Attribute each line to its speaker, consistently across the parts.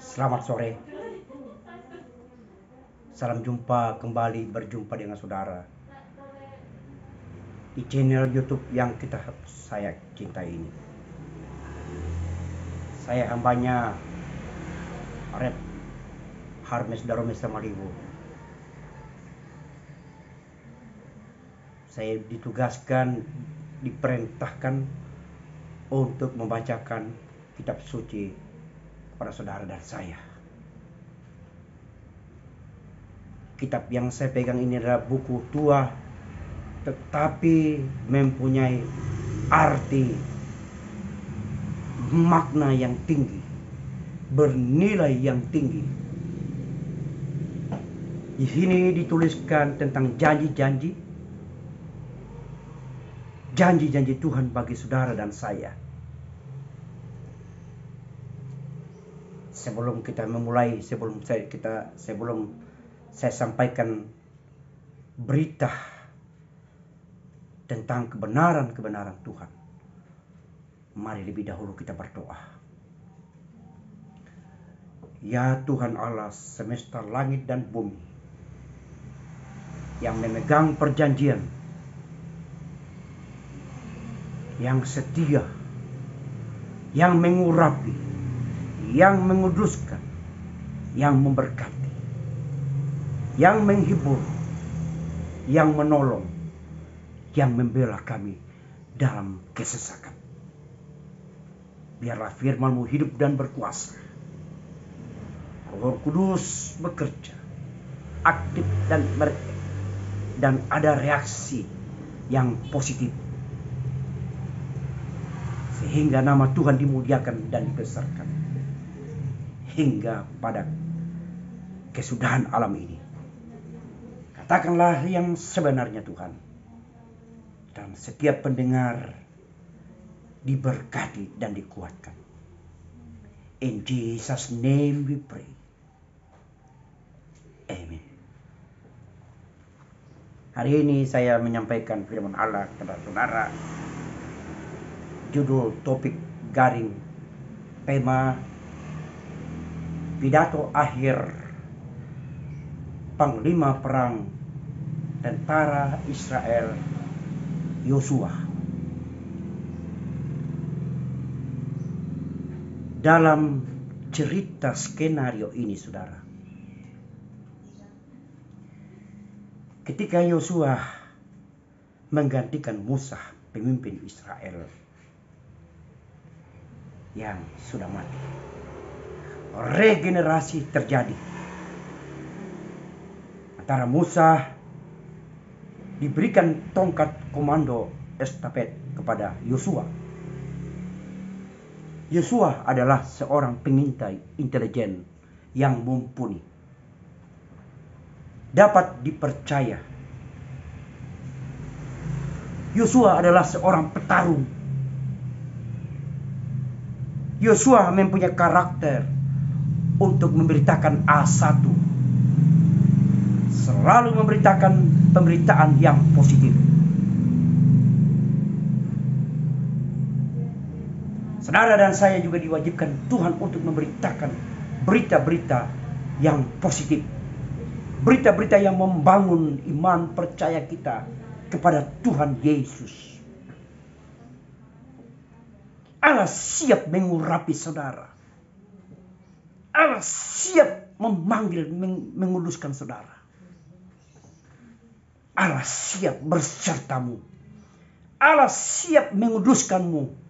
Speaker 1: Selamat sore, salam jumpa kembali berjumpa dengan saudara di channel YouTube yang saya cintai ini. Saya hambanya Red Harmes Daromes Samaliwo. Saya diperintahkan untuk membacakan kitab suci kepada saudara dan saya. Kitab yang saya pegang ini adalah buku tua, tetapi mempunyai arti makna yang tinggi, bernilai yang tinggi. Di sini dituliskan tentang janji-janji Tuhan bagi saudara dan saya. Sebelum kita memulai, sebelum saya sampaikan berita tentang kebenaran Tuhan, mari lebih dahulu kita berdoa. Ya Tuhan Allah semesta langit dan bumi, yang memegang perjanjian, yang setia, yang mengurapi, yang menguduskan, yang memberkati, yang menghibur, yang menolong, yang membela kami dalam kesesakan. Biarlah firman-Mu hidup dan berkuasa. Roh Kudus bekerja aktif dan ada reaksi yang positif, sehingga nama Tuhan dimuliakan dan dibesarkan hingga pada kesudahan alam ini. Katakanlah yang sebenarnya Tuhan, dan setiap pendengar diberkati dan dikuatkan. In Jesus' name we pray. Amen. Hari ini saya menyampaikan firman Allah kepada saudara. Judul topik garing tema pidato akhir Panglima Perang Tentara Israel Yosua. Dalam cerita skenario ini, saudara, ketika Yosua menggantikan Musa, pemimpin Israel yang sudah mati, regenerasi terjadi. Antara Musa diberikan tongkat komando estafet kepada Yosua. Yosua adalah seorang pengintai intelijen yang mumpuni, dapat dipercaya. Yosua adalah seorang petarung. Yosua mempunyai karakter untuk memberitakan A1, selalu memberitakan pemberitaan yang positif. Saudara dan saya juga diwajibkan Tuhan untuk memberitakan berita-berita yang positif, berita-berita yang membangun iman percaya kita kepada Tuhan Yesus. Allah siap mengurapi saudara. Allah siap memanggil, menguduskan saudara. Allah siap bersertamu. Allah siap menguduskanmu.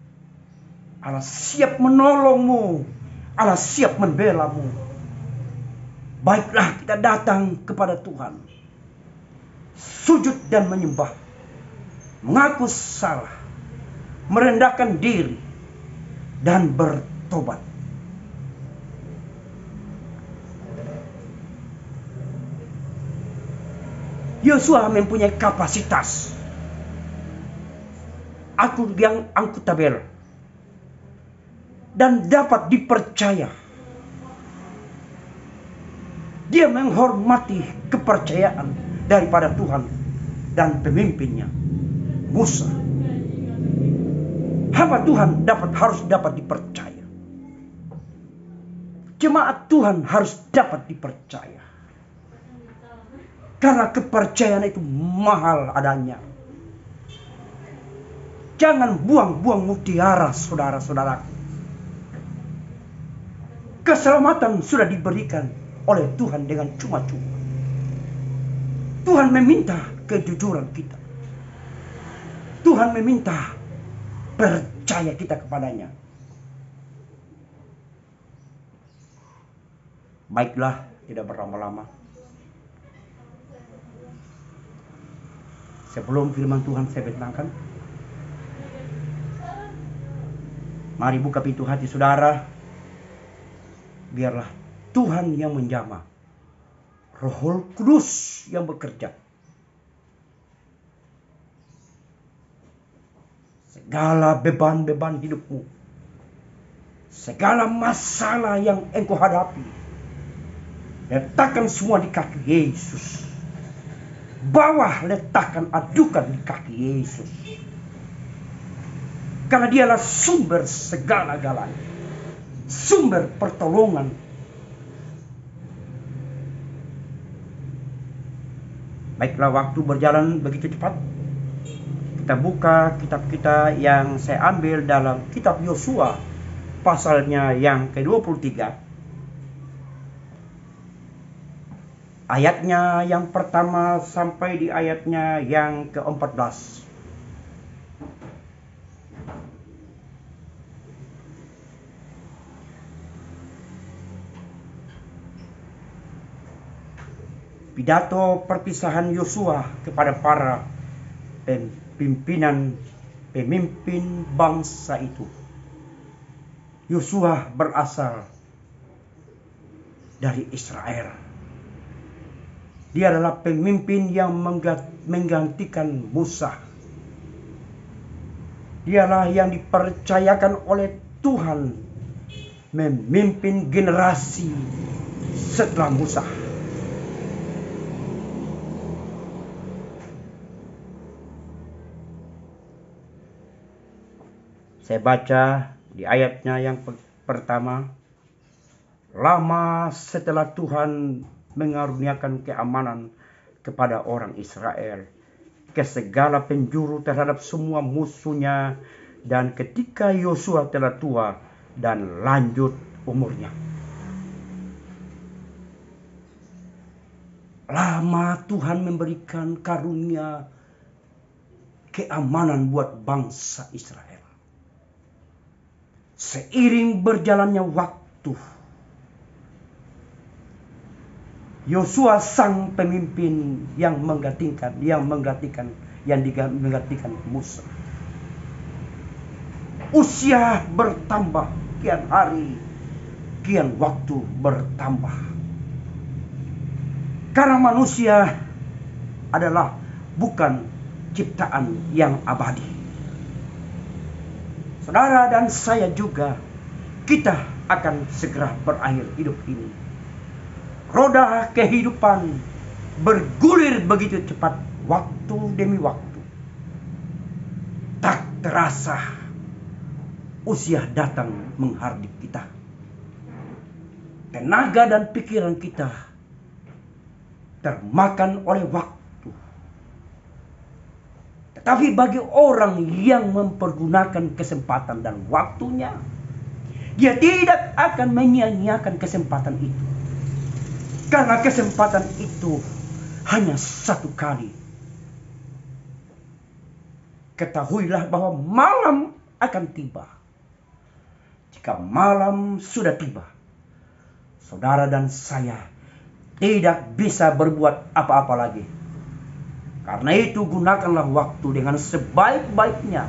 Speaker 1: Allah siap menolongmu. Allah siap membelamu. Baiklah, kita datang kepada Tuhan, sujud dan menyembah, mengaku salah, merendahkan diri, dan bertobat. Yosua mempunyai kapasitas yang akuntabel dan dapat dipercaya. Dia menghormati kepercayaan daripada Tuhan dan pemimpinnya, Musa. Hamba Tuhan harus dapat dipercaya. Jemaat Tuhan harus dapat dipercaya. Karena kepercayaan itu mahal adanya. Jangan buang-buang mutiara, saudara-saudaraku. Keselamatan sudah diberikan oleh Tuhan dengan cuma-cuma. Tuhan meminta kejujuran kita. Tuhan meminta percaya kita kepadanya. Baiklah, tidak berlama-lama. Sebelum firman Tuhan saya bentangkan, mari buka pintu hati saudara. Biarlah Tuhan yang menjamah, Roh Kudus yang bekerja. Segala beban-beban hidupmu, segala masalah yang engkau hadapi, letakkan semua di kaki Yesus. Bawah, letakkan, adukan di kaki Yesus. Karena dialah sumber segala-galanya, sumber pertolongan. Baiklah, waktu berjalan begitu cepat. Kita buka kitab kita yang saya ambil dalam kitab Yosua, pasalnya yang ke-23. Ayatnya yang pertama sampai di ayatnya yang ke-14. Pidato perpisahan Yosua kepada para pemimpin bangsa itu. Yosua berasal dari Israel. Dia adalah pemimpin yang menggantikan Musa. Dialah yang dipercayakan oleh Tuhan memimpin generasi setelah Musa. Saya baca di ayatnya yang pertama. Lama setelah Tuhan mengaruniakan keamanan kepada orang Israel ke segala penjuru terhadap semua musuhnya, dan ketika Yosua telah tua dan lanjut umurnya. Lama Tuhan memberikan karunia keamanan buat bangsa Israel. Seiring berjalannya waktu, Yosua sang pemimpin yang menggantikan Musa. Usia bertambah, kian hari, kian waktu bertambah. Karena manusia adalah bukan ciptaan yang abadi. Saudara dan saya juga, kita akan segera berakhir hidup ini. Roda kehidupan bergulir begitu cepat, waktu demi waktu. Tak terasa usia datang menghardik kita. Tenaga dan pikiran kita termakan oleh waktu. Tetapi bagi orang yang mempergunakan kesempatan dan waktunya, dia tidak akan menyia-nyiakan kesempatan itu. Karena kesempatan itu hanya satu kali. Ketahuilah bahwa malam akan tiba. Jika malam sudah tiba, saudara dan saya tidak bisa berbuat apa-apa lagi. Karena itu gunakanlah waktu dengan sebaik-baiknya.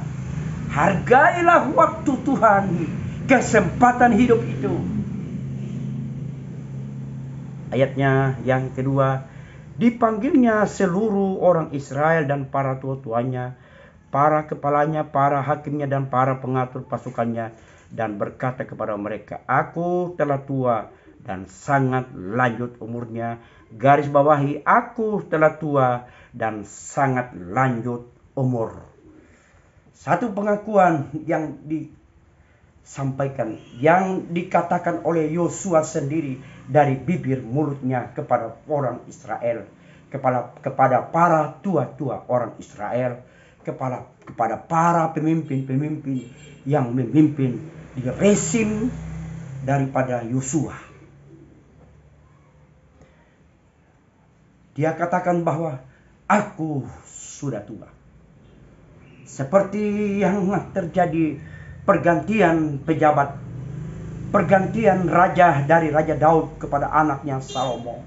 Speaker 1: Hargailah waktu Tuhan, kesempatan hidup itu. Ayatnya yang kedua, dipanggilnya seluruh orang Israel dan para tua-tuanya, para kepalanya, para hakimnya dan para pengatur pasukannya, dan berkata kepada mereka, aku telah tua dan sangat lanjut umurnya. Garis bawahi, aku telah tua dan sangat lanjut umur. Satu pengakuan yang sampaikan yang dikatakan oleh Yosua sendiri dari bibir mulutnya kepada orang Israel, kepada para tua-tua orang Israel, kepada para pemimpin-pemimpin yang memimpin di rezim daripada Yosua. Dia katakan bahwa aku sudah tua. Seperti yang terjadi pergantian pejabat, pergantian raja dari Raja Daud kepada anaknya Salomo.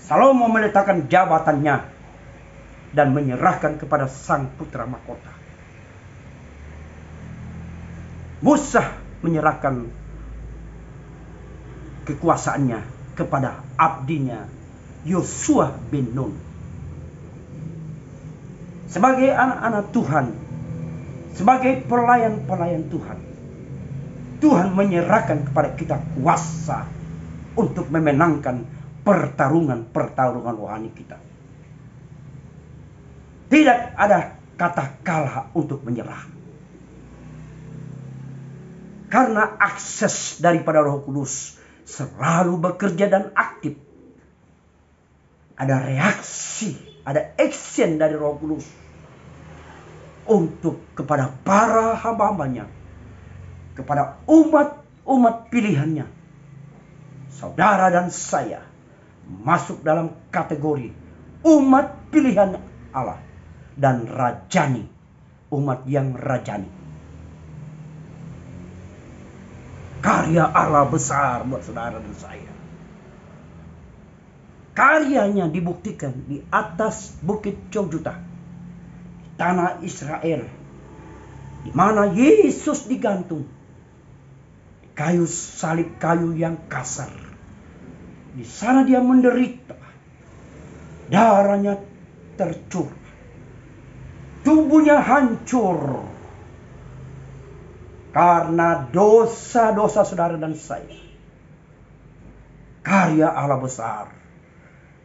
Speaker 1: Salomo meletakkan jabatannya dan menyerahkan kepada sang putra mahkota. Musa menyerahkan kekuasaannya kepada abdinya Yosua bin Nun. Sebagai anak-anak Tuhan, sebagai pelayan-pelayan Tuhan, Tuhan menyerahkan kepada kita kuasa untuk memenangkan pertarungan rohani kita. Tidak ada kata kalah untuk menyerah. Karena akses daripada Roh Kudus selalu bekerja dan aktif. Ada reaksi, ada action dari Roh Kudus untuk kepada para hamba-hambanya, kepada umat pilihannya. Saudara dan saya masuk dalam kategori umat pilihan Allah dan rajani, umat yang rajani. Karya Allah besar buat saudara dan saya. Karyanya dibuktikan di atas Bukit Cojuta, tanah Israel, di mana Yesus digantung, kayu salib, kayu yang kasar. Di sana dia menderita, darahnya tercurah, tubuhnya hancur karena dosa-dosa saudara dan saya. Karya Allah besar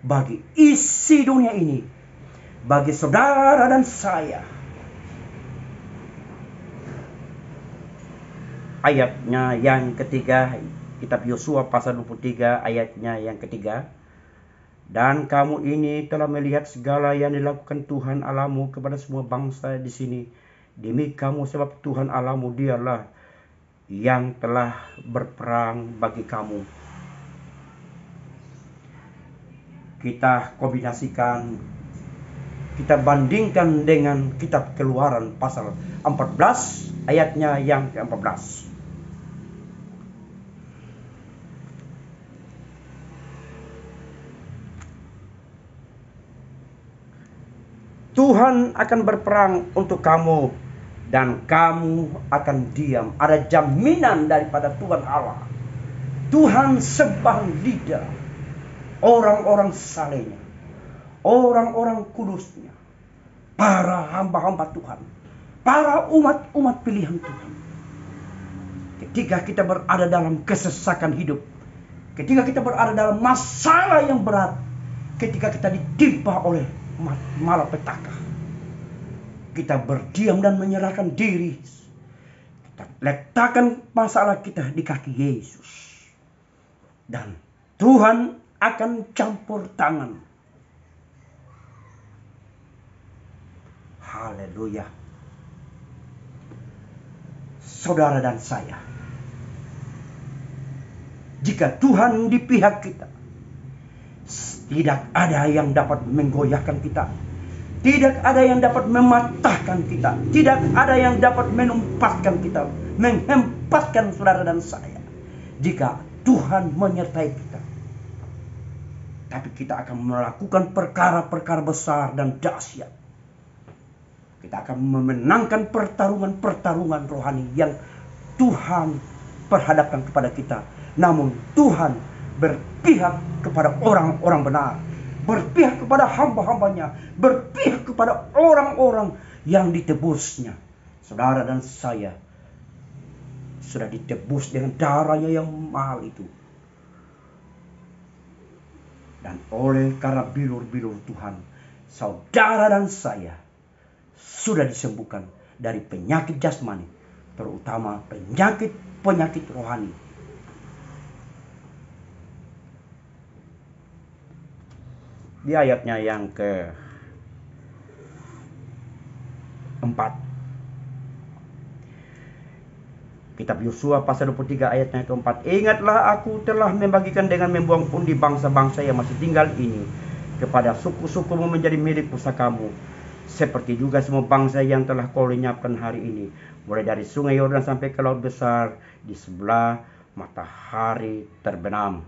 Speaker 1: bagi isi dunia ini, bagi saudara dan saya. Ayatnya yang ketiga, kitab Yosua pasal 23 ayatnya yang ketiga. Dan kamu ini telah melihat segala yang dilakukan Tuhan Allahmu kepada semua bangsa di sini. Demi kamu, sebab Tuhan Allahmu dialah yang telah berperang bagi kamu. Kita kombinasikan, kita bandingkan dengan kitab Keluaran pasal 14 ayatnya yang ke-14. Tuhan akan berperang untuk kamu dan kamu akan diam. Ada jaminan daripada Tuhan Allah. Tuhan sebang lidah orang-orang salehnya, orang-orang kudusnya, para hamba-hamba Tuhan, para umat-umat pilihan Tuhan. Ketika kita berada dalam kesesakan hidup, ketika kita berada dalam masalah yang berat, ketika kita ditimpa oleh malapetaka, kita berdiam dan menyerahkan diri. Kita letakkan masalah kita di kaki Yesus, dan Tuhan akan campur tangan. Haleluya. Saudara dan saya, jika Tuhan di pihak kita, tidak ada yang dapat menggoyahkan kita. Tidak ada yang dapat mematahkan kita. Tidak ada yang dapat menumpaskan kita, menghempaskan saudara dan saya, jika Tuhan menyertai kita. Tapi kita akan melakukan perkara-perkara besar dan dahsyat. Kita akan memenangkan pertarungan rohani yang Tuhan perhadapkan kepada kita. Namun Tuhan berpihak kepada orang-orang benar, berpihak kepada hamba-hambanya, berpihak kepada orang-orang yang ditebusnya. Saudara dan saya sudah ditebus dengan darahnya yang mahal itu. Dan oleh karena bilur-bilur Tuhan, saudara dan saya sudah disembuhkan dari penyakit jasmani, terutama penyakit rohani. Di ayatnya yang keempat, Kitab Yosua pasal 23 ayatnya keempat. Ingatlah, aku telah membagikan dengan membuang pundi bangsa-bangsa yang masih tinggal ini kepada suku-sukumu menjadi milik pusakamu. Seperti juga semua bangsa yang telah kau lenyapkan hari ini, mulai dari sungai Yordan sampai ke laut besar, di sebelah matahari terbenam.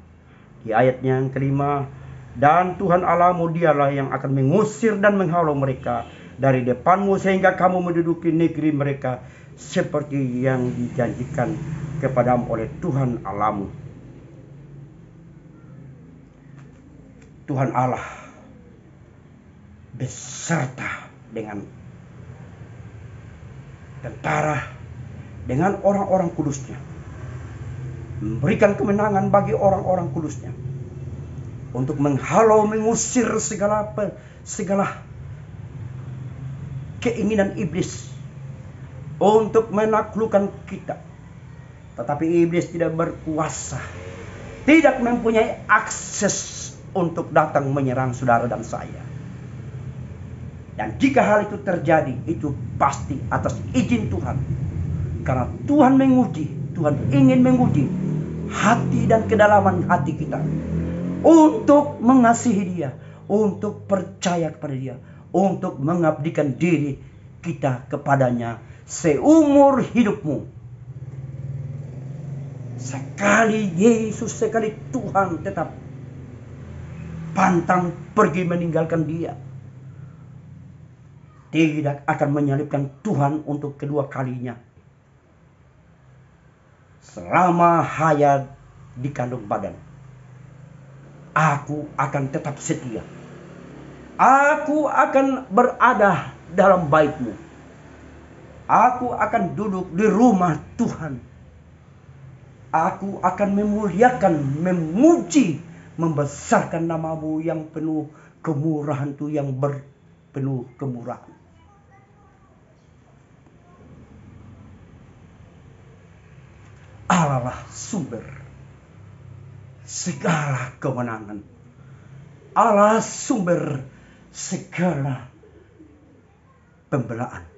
Speaker 1: Di ayatnya yang kelima, dan Tuhan Allahmu dialah yang akan mengusir dan menghalau mereka dari depanmu, sehingga kamu menduduki negeri mereka seperti yang dijanjikan kepadamu oleh Tuhan Allahmu. Tuhan Allah beserta dengan tentara, dengan orang-orang kudusnya, memberikan kemenangan bagi orang-orang kudusnya untuk menghalau, mengusir segala keinginan iblis untuk menaklukkan kita. Tetapi iblis tidak berkuasa, tidak mempunyai akses untuk datang menyerang saudara dan saya. Dan jika hal itu terjadi, itu pasti atas izin Tuhan. Karena Tuhan menguji, Tuhan ingin menguji hati dan kedalaman hati kita untuk mengasihi Dia, untuk percaya kepada Dia, untuk mengabdikan diri kita kepadanya seumur hidupmu. Sekali Yesus, sekali Tuhan tetap pantang pergi meninggalkan Dia, tidak akan menyalibkan Tuhan untuk kedua kalinya. Selama hayat di kandung badan, aku akan tetap setia. Aku akan berada dalam bait-Mu. Aku akan duduk di rumah Tuhan. Aku akan memuliakan, memuji, membesarkan nama-Mu yang penuh kemurahan Tuh, yang penuh kemurahan. Allah lah sumber segala kemenangan. Allah sumber segala pembelaan.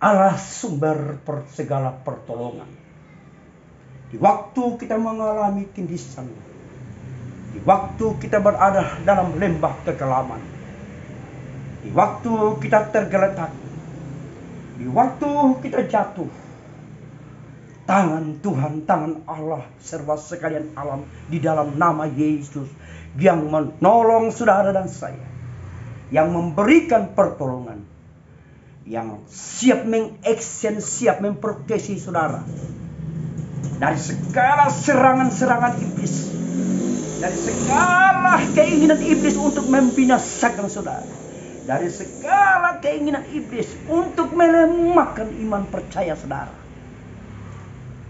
Speaker 1: Allah sumber segala pertolongan. Di waktu kita mengalami tindisan, di waktu kita berada dalam lembah kekelaman, di waktu kita tergeletak, di waktu kita jatuh, tangan Tuhan, tangan Allah serba sekalian alam di dalam nama Yesus yang menolong saudara dan saya, yang memberikan pertolongan, yang siap mengaction, siap memproteksi saudara dari segala serangan-serangan iblis, dari segala keinginan iblis untuk membinasakan saudara, dari segala keinginan iblis untuk melemahkan iman percaya saudara.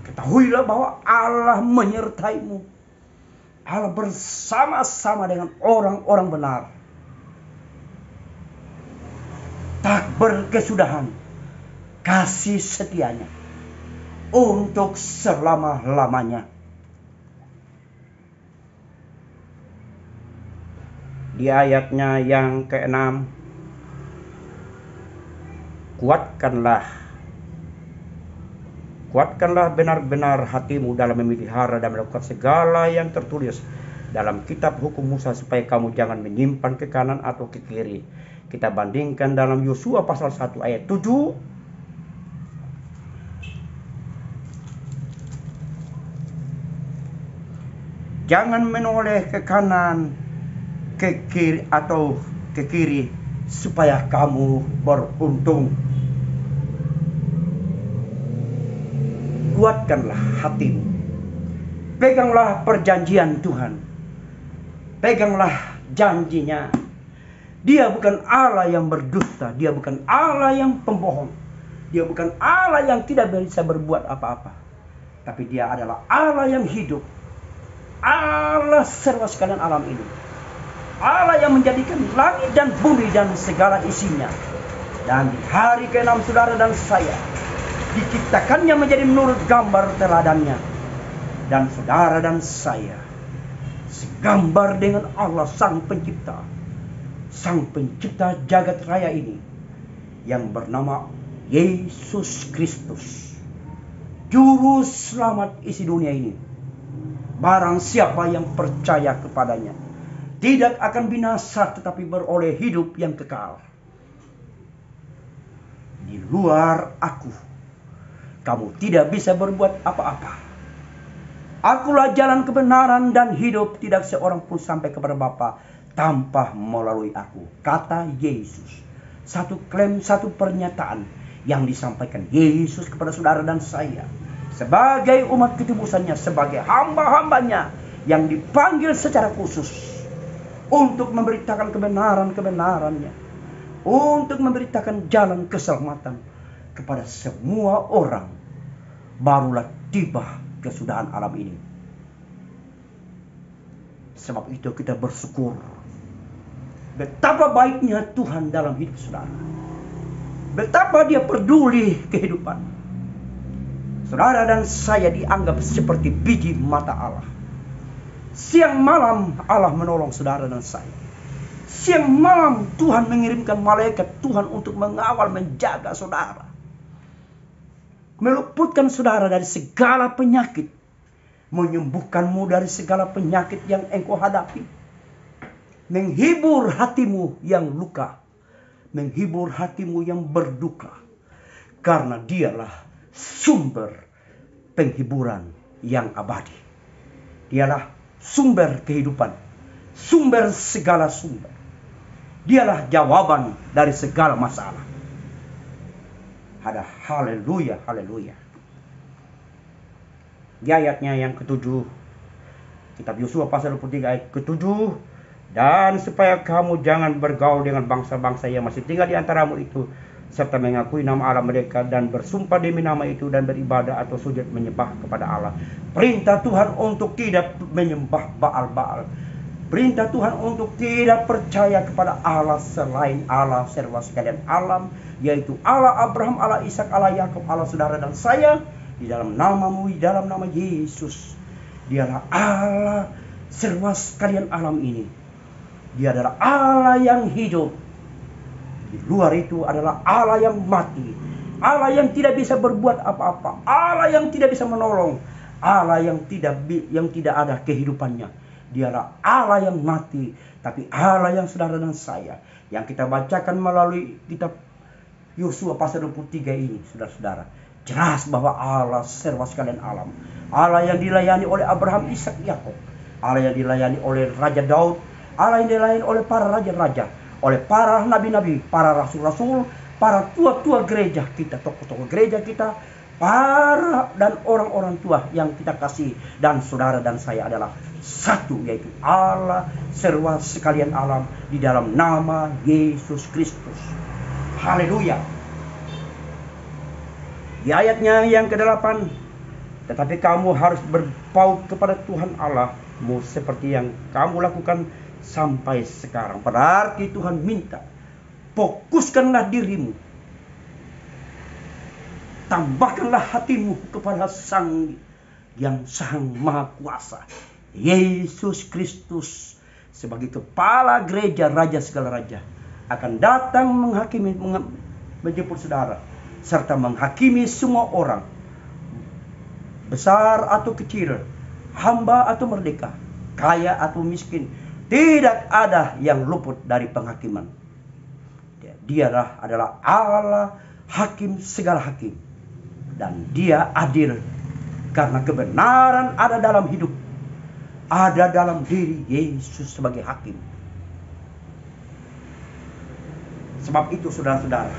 Speaker 1: Ketahuilah bahwa Allah menyertai-Mu. Allah bersama-sama dengan orang-orang benar. Tak berkesudahan kasih setianya untuk selama-lamanya. Di ayatnya yang ke-6, kuatkanlah benar-benar hatimu dalam memelihara dan melakukan segala yang tertulis dalam kitab hukum Musa, supaya kamu jangan menyimpan ke kanan atau ke kiri. Kita bandingkan dalam Yosua pasal 1 ayat 7. Jangan menoleh ke kanan, ke kiri atau ke kiri, supaya kamu beruntung. Kuatkanlah hatimu. Peganglah perjanjian Tuhan. Peganglah janjinya. Dia bukan Allah yang berdusta. Dia bukan Allah yang pembohong. Dia bukan Allah yang tidak bisa berbuat apa-apa. Tapi Dia adalah Allah yang hidup. Allah serba sekalian alam ini. Allah yang menjadikan langit dan bumi dan segala isinya. Dan di hari ke-6 saudara dan saya, Diciptakannya menjadi menurut gambar teladannya. Dan saudara dan saya segambar dengan Allah Sang Pencipta. Sang Pencipta jagat raya ini, yang bernama Yesus Kristus, Juru Selamat isi dunia ini. Barang siapa yang percaya kepadanya tidak akan binasa, tetapi beroleh hidup yang kekal. Di luar aku, kamu tidak bisa berbuat apa-apa. Akulah jalan kebenaran dan hidup, tidak seorang pun sampai kepada Bapa tanpa melalui aku. Kata Yesus. Satu klaim, satu pernyataan yang disampaikan Yesus kepada saudara dan saya. Sebagai umat ketebusannya, sebagai hamba-hambanya yang dipanggil secara khusus untuk memberitakan kebenaran-kebenarannya, untuk memberitakan jalan keselamatan kepada semua orang, barulah tiba kesudahan alam ini. Sebab itu kita bersyukur betapa baiknya Tuhan dalam hidup saudara. Betapa Dia peduli kehidupan saudara dan saya, dianggap seperti biji mata Allah. Siang malam Allah menolong saudara dan saya. Siang malam Tuhan mengirimkan malaikat Tuhan untuk mengawal, menjaga saudara, meluputkan saudara dari segala penyakit, menyembuhkanmu dari segala penyakit yang engkau hadapi, menghibur hatimu yang luka, menghibur hatimu yang berduka, karena Dialah sumber penghiburan yang abadi. Dialah sumber kehidupan, sumber segala sumber. Dialah jawaban dari segala masalah. Ada haleluya, haleluya. Di ayatnya yang ke-7, kitab Yosua pasal 23 ayat ke-7, dan supaya kamu jangan bergaul dengan bangsa-bangsa yang masih tinggal di antaramu itu, serta mengakui nama Allah mereka dan bersumpah demi nama itu dan beribadah atau sujud menyembah kepada Allah. Perintah Tuhan untuk tidak menyembah Baal-Baal. Perintah Tuhan untuk tidak percaya kepada Allah selain Allah serba sekalian alam, yaitu Allah Abraham, Allah Ishak, Allah Yakub, Allah saudara dan saya, di dalam namamu, di dalam nama Yesus. Dialah Allah serba sekalian alam ini. Dia adalah Allah yang hidup. Di luar itu adalah Allah yang mati, Allah yang tidak bisa berbuat apa-apa, Allah yang tidak bisa menolong, Allah yang tidak ada kehidupannya. Dialah Allah yang mati, tapi Allah yang saudara dan saya, yang kita bacakan melalui kitab Yosua pasal 23 ini, saudara-saudara, jelas bahwa Allah serba sekalian alam, Allah yang dilayani oleh Abraham, Ishak, Yakub, Allah yang dilayani oleh Raja Daud, Allah yang dilayani oleh para raja-raja, oleh para nabi-nabi, para rasul-rasul, para tua-tua gereja kita, tokoh-tokoh gereja kita, para dan orang-orang tua yang kita kasih, dan saudara dan saya adalah satu, yaitu Allah serba sekalian alam di dalam nama Yesus Kristus. Haleluya. Di ayatnya yang ke-8, tetapi kamu harus berpaut kepada Tuhan Allahmu seperti yang kamu lakukan sampai sekarang. Berarti Tuhan minta, fokuskanlah dirimu, tambahkanlah hatimu kepada Sang Maha Kuasa, Yesus Kristus, sebagai kepala gereja, raja segala raja, akan datang menghakimi, menjemput saudara, serta menghakimi semua orang, besar atau kecil, hamba atau merdeka, kaya atau miskin. Tidak ada yang luput dari penghakiman. Dialah adalah Allah hakim segala hakim, dan Dia adil, karena kebenaran ada dalam hidup, ada dalam diri Yesus sebagai hakim. Sebab itu saudara-saudara,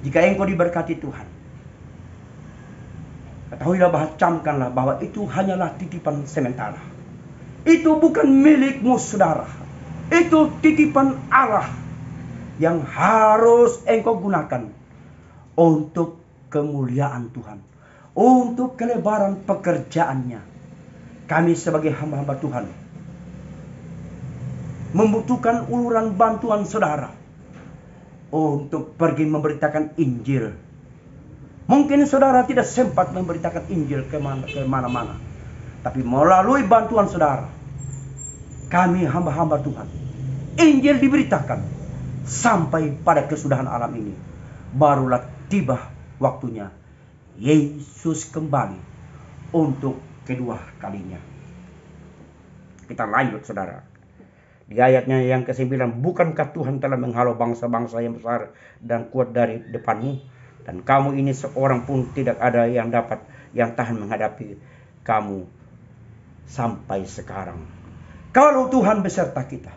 Speaker 1: jika engkau diberkati Tuhan, ketahuilah, bahwa camkanlah bahwa itu hanyalah titipan sementara. Itu bukan milikmu saudara. Itu titipan Allah yang harus engkau gunakan untuk kemuliaan Tuhan, untuk kelebaran pekerjaannya. Kami sebagai hamba-hamba Tuhan membutuhkan uluran bantuan saudara untuk pergi memberitakan Injil Mungkin saudara tidak sempat memberitakan Injil kemana-mana. Tapi melalui bantuan saudara, kami hamba-hamba Tuhan, Injil diberitakan sampai pada kesudahan alam ini. Barulah tiba waktunya Yesus kembali untuk kedua kalinya. Kita lanjut saudara. Di ayatnya yang ke-9, bukankah Tuhan telah menghalau bangsa-bangsa yang besar dan kuat dari depanmu? Dan kamu ini seorang pun tidak ada yang tahan menghadapi kamu sampai sekarang. Kalau Tuhan beserta kita,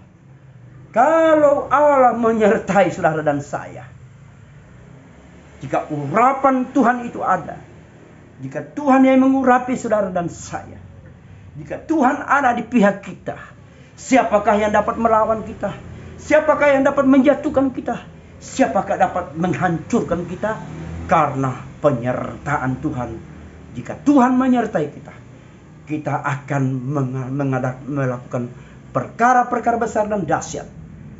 Speaker 1: kalau Allah menyertai saudara dan saya, jika urapan Tuhan itu ada, jika Tuhan yang mengurapi saudara dan saya, jika Tuhan ada di pihak kita, siapakah yang dapat melawan kita? Siapakah yang dapat menjatuhkan kita? Siapakah dapat menghancurkan kita? Karena penyertaan Tuhan. Jika Tuhan menyertai kita, kita akan melakukan perkara-perkara besar dan dahsyat.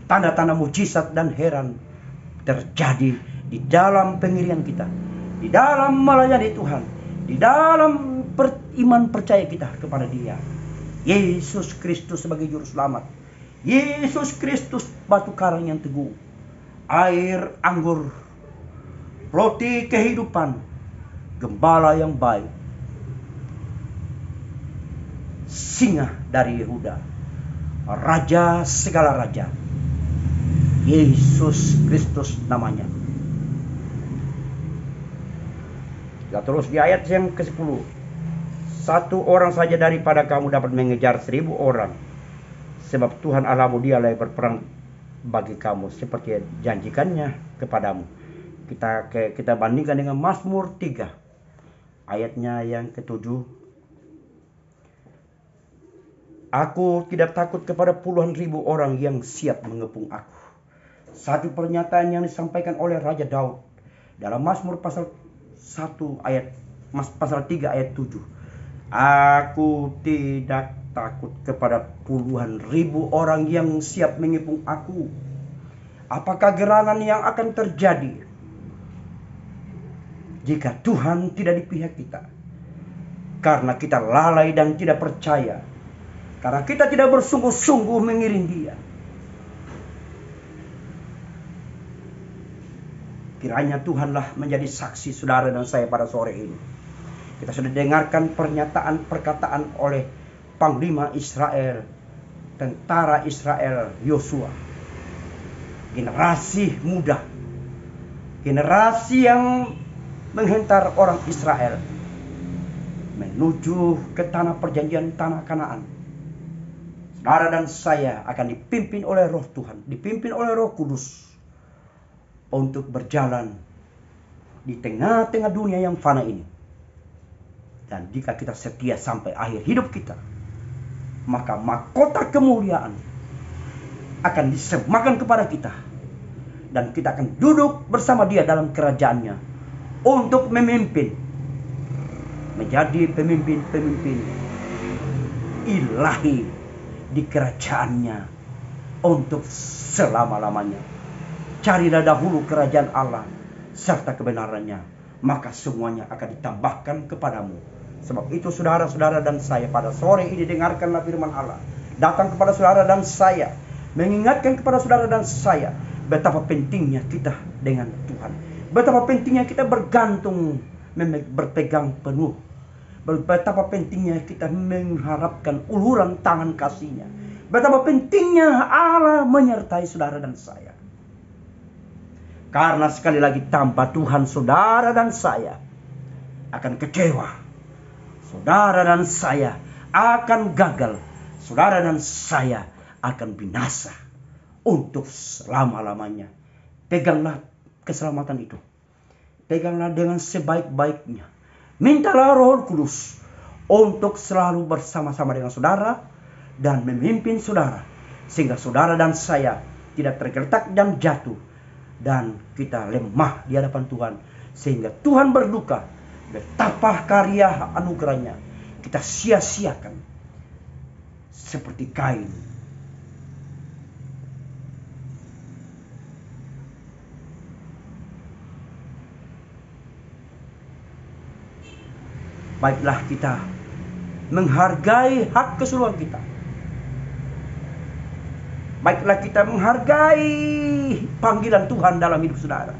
Speaker 1: Tanda-tanda mujizat dan heran terjadi di dalam pengirian kita, di dalam melayani Tuhan, di dalam iman percaya kita kepada Dia. Yesus Kristus sebagai juru selamat, Yesus Kristus batu karang yang teguh, air anggur, roti kehidupan, gembala yang baik, singa dari Yehuda, raja segala raja, Yesus Kristus namanya. Ya, terus di ayat yang ke-10, satu orang saja daripada kamu dapat mengejar 1000 orang, sebab Tuhan Allahmu dialah yang berperang bagi kamu seperti janjikannya kepadamu. Kita bandingkan dengan Mazmur 3 ayatnya yang ke-7. Aku tidak takut kepada puluhan ribu orang yang siap mengepung aku. Satu pernyataan yang disampaikan oleh Raja Daud dalam Mazmur pasal 3 ayat 7. Aku tidak takut kepada puluhan ribu orang yang siap mengepung aku. Apakah gerangan yang akan terjadi jika Tuhan tidak di pihak kita? Karena kita lalai dan tidak percaya, karena kita tidak bersungguh-sungguh mengiring Dia. Kiranya Tuhanlah menjadi saksi saudara dan saya pada sore ini. Kita sudah dengarkan perkataan oleh Panglima Israel, tentara Israel Yosua. Generasi muda, generasi yang menghentar orang Israel menuju ke tanah perjanjian, tanah Kanaan. Saudara dan saya akan dipimpin oleh Roh Tuhan, dipimpin oleh Roh Kudus untuk berjalan di tengah-tengah dunia yang fana ini. Dan jika kita setia sampai akhir hidup kita, maka mahkota kemuliaan akan disematkan kepada kita, dan kita akan duduk bersama Dia dalam kerajaannya untuk memimpin, menjadi pemimpin-pemimpin ilahi di kerajaannya untuk selama-lamanya. Carilah dahulu kerajaan Allah serta kebenarannya, maka semuanya akan ditambahkan kepadamu. Sebab itu saudara-saudara dan saya pada sore ini dengarkanlah firman Allah. Datang kepada saudara dan saya, mengingatkan kepada saudara dan saya betapa pentingnya kita dengan Tuhan. Betapa pentingnya kita bergantung, berpegang penuh. Betapa pentingnya kita mengharapkan uluran tangan kasih-Nya. Betapa pentingnya Allah menyertai saudara dan saya. Karena sekali lagi tanpa Tuhan saudara dan saya akan kecewa. Saudara dan saya akan gagal. Saudara dan saya akan binasa untuk selama-lamanya. Peganglah keselamatan itu. Peganglah dengan sebaik-baiknya. Mintalah Roh Kudus untuk selalu bersama-sama dengan saudara dan memimpin saudara, sehingga saudara dan saya tidak tergeletak dan jatuh, dan kita lemah di hadapan Tuhan, sehingga Tuhan berduka betapa karya anugerahnya kita sia-siakan seperti Kain. Baiklah kita menghargai hak keseluruhan kita. Baiklah kita menghargai panggilan Tuhan dalam hidup saudara.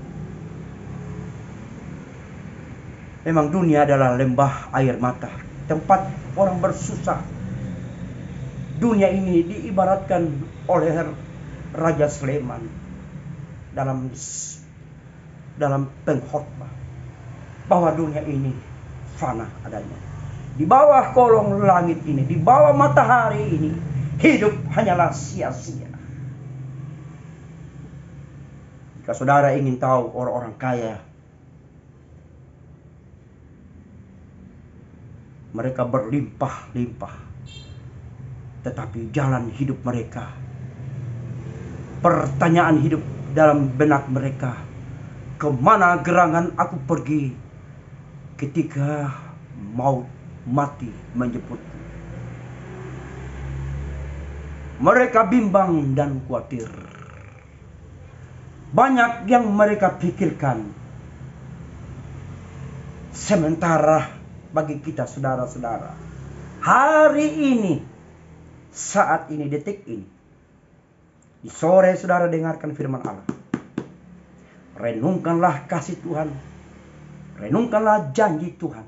Speaker 1: Memang dunia adalah lembah air mata, tempat orang bersusah. Dunia ini diibaratkan oleh Raja Sulaiman dalam pengkhotbah bahwa dunia ini fana adanya. Di bawah kolong langit ini, di bawah matahari ini, hidup hanyalah sia-sia. Jika saudara ingin tahu orang-orang kaya, mereka berlimpah-limpah, tetapi jalan hidup mereka, pertanyaan hidup dalam benak mereka, kemana gerangan aku pergi ketika maut mati menjemputku? Mereka bimbang dan khawatir. Banyak yang mereka pikirkan. Sementara bagi kita saudara-saudara, hari ini, saat ini, detik ini, di sore saudara dengarkan firman Allah. Renungkanlah kasih Tuhan. Renungkanlah janji Tuhan.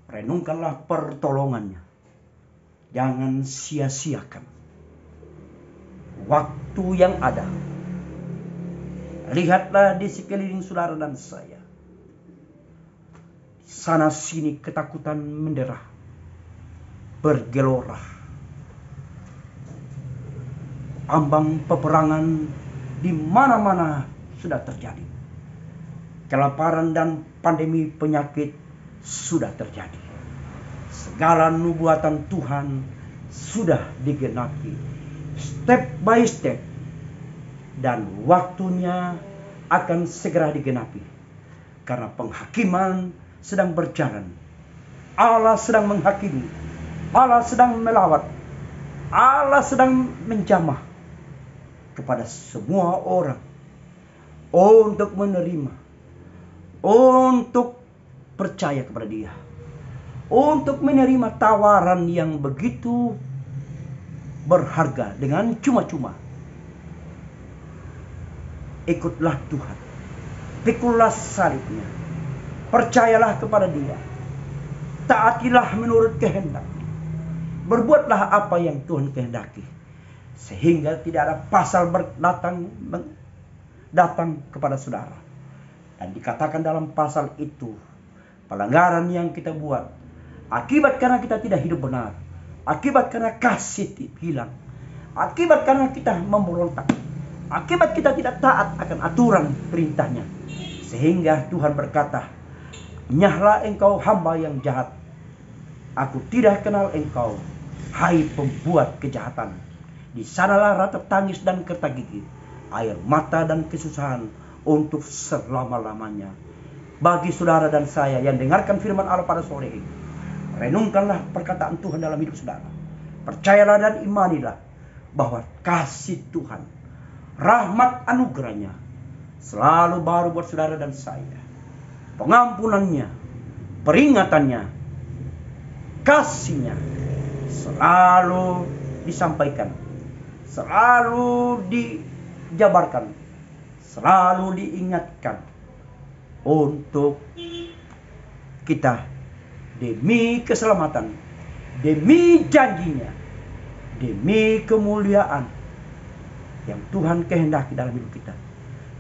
Speaker 1: Renungkanlah pertolongannya. Jangan sia-siakan waktu yang ada. Lihatlah di sekeliling saudara dan saya. Sana sini ketakutan menderah, bergelora. Ambang peperangan di mana-mana sudah terjadi. Kelaparan dan pandemi penyakit sudah terjadi. Segala nubuatan Tuhan sudah digenapi step by step, dan waktunya akan segera digenapi karena penghakiman sedang berjalan. Allah sedang menghakimi, Allah sedang melawat, Allah sedang menjamah kepada semua orang untuk menerima, untuk percaya kepada Dia, untuk menerima tawaran yang begitu berharga dengan cuma-cuma. Ikutlah Tuhan, pikulah salibnya, percayalah kepada Dia, taatilah menurut kehendak, berbuatlah apa yang Tuhan kehendaki, sehingga tidak ada pasal datang kepada saudara. Dan dikatakan dalam pasal itu, pelanggaran yang kita buat akibat karena kita tidak hidup benar, akibat karena kasih hilang, akibat karena kita memberontak, akibat kita tidak taat akan aturan perintahnya, sehingga Tuhan berkata, "Nyahlah engkau hamba yang jahat, aku tidak kenal engkau, hai pembuat kejahatan." Di sanalah ratap tangis dan kerta gigi, air mata dan kesusahan untuk selama-lamanya. Bagi saudara dan saya yang dengarkan firman Allah pada sore ini, renungkanlah perkataan Tuhan dalam hidup saudara. Percayalah dan imanilah bahwa kasih Tuhan, rahmat anugerahnya selalu baru buat saudara dan saya. Pengampunannya, peringatannya, kasihnya selalu disampaikan, selalu dijabarkan, selalu diingatkan untuk kita demi keselamatan, demi janjinya, demi kemuliaan yang Tuhan kehendaki dalam hidup kita,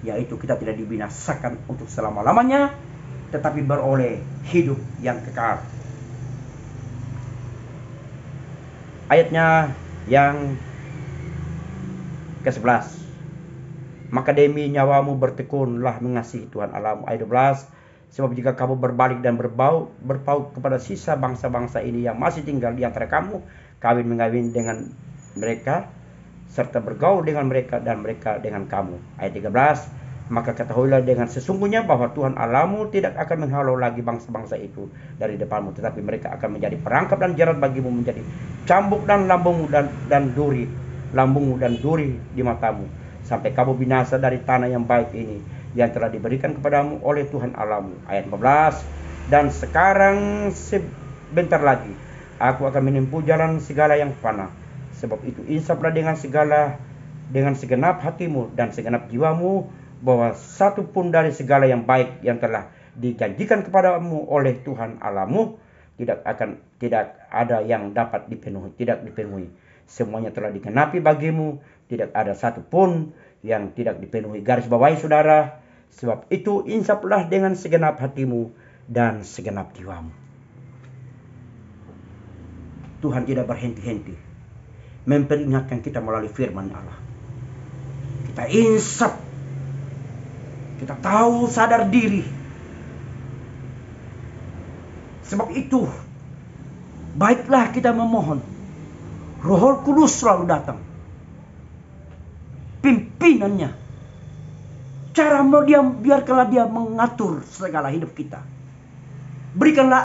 Speaker 1: yaitu kita tidak dibinasakan untuk selama-lamanya, tetapi beroleh hidup yang kekal. Ayatnya yang ke-11. Maka demi nyawamu bertekunlah mengasihi Tuhan Allahmu. Ayat 12. Sebab jika kamu berbalik dan berpaut kepada sisa bangsa-bangsa ini yang masih tinggal di antara kamu, kawin-mengawin dengan mereka, serta bergaul dengan mereka dan mereka dengan kamu. Ayat 13. Maka ketahuilah dengan sesungguhnya bahwa Tuhan Allahmu tidak akan menghalau lagi bangsa-bangsa itu dari depanmu, tetapi mereka akan menjadi perangkap dan jerat bagimu, menjadi cambuk dan lambungmu dan duri, lambungmu dan duri di matamu, sampai kamu binasa dari tanah yang baik ini yang telah diberikan kepadamu oleh Tuhan Allahmu. Ayat 14. Dan sekarang sebentar lagi aku akan menempuh jalan segala yang fana. Sebab itu insaflah dengan segenap hatimu dan segenap jiwamu, bahwa satu pun dari segala yang baik yang telah dijanjikan kepadamu oleh Tuhan Allahmu tidak ada yang dapat dipenuhi. Semuanya telah digenapi bagimu, tidak ada satu pun yang tidak dipenuhi. Garis bawahi saudara, sebab itu insaflah dengan segenap hatimu dan segenap jiwamu. Tuhan tidak berhenti-henti memperingatkan kita melalui firman Allah. Kita insaf, kita tahu sadar diri. Sebab itu baiklah kita memohon Roh Kudus selalu datang, pimpinannya, biarkanlah dia mengatur segala hidup kita. Berikanlah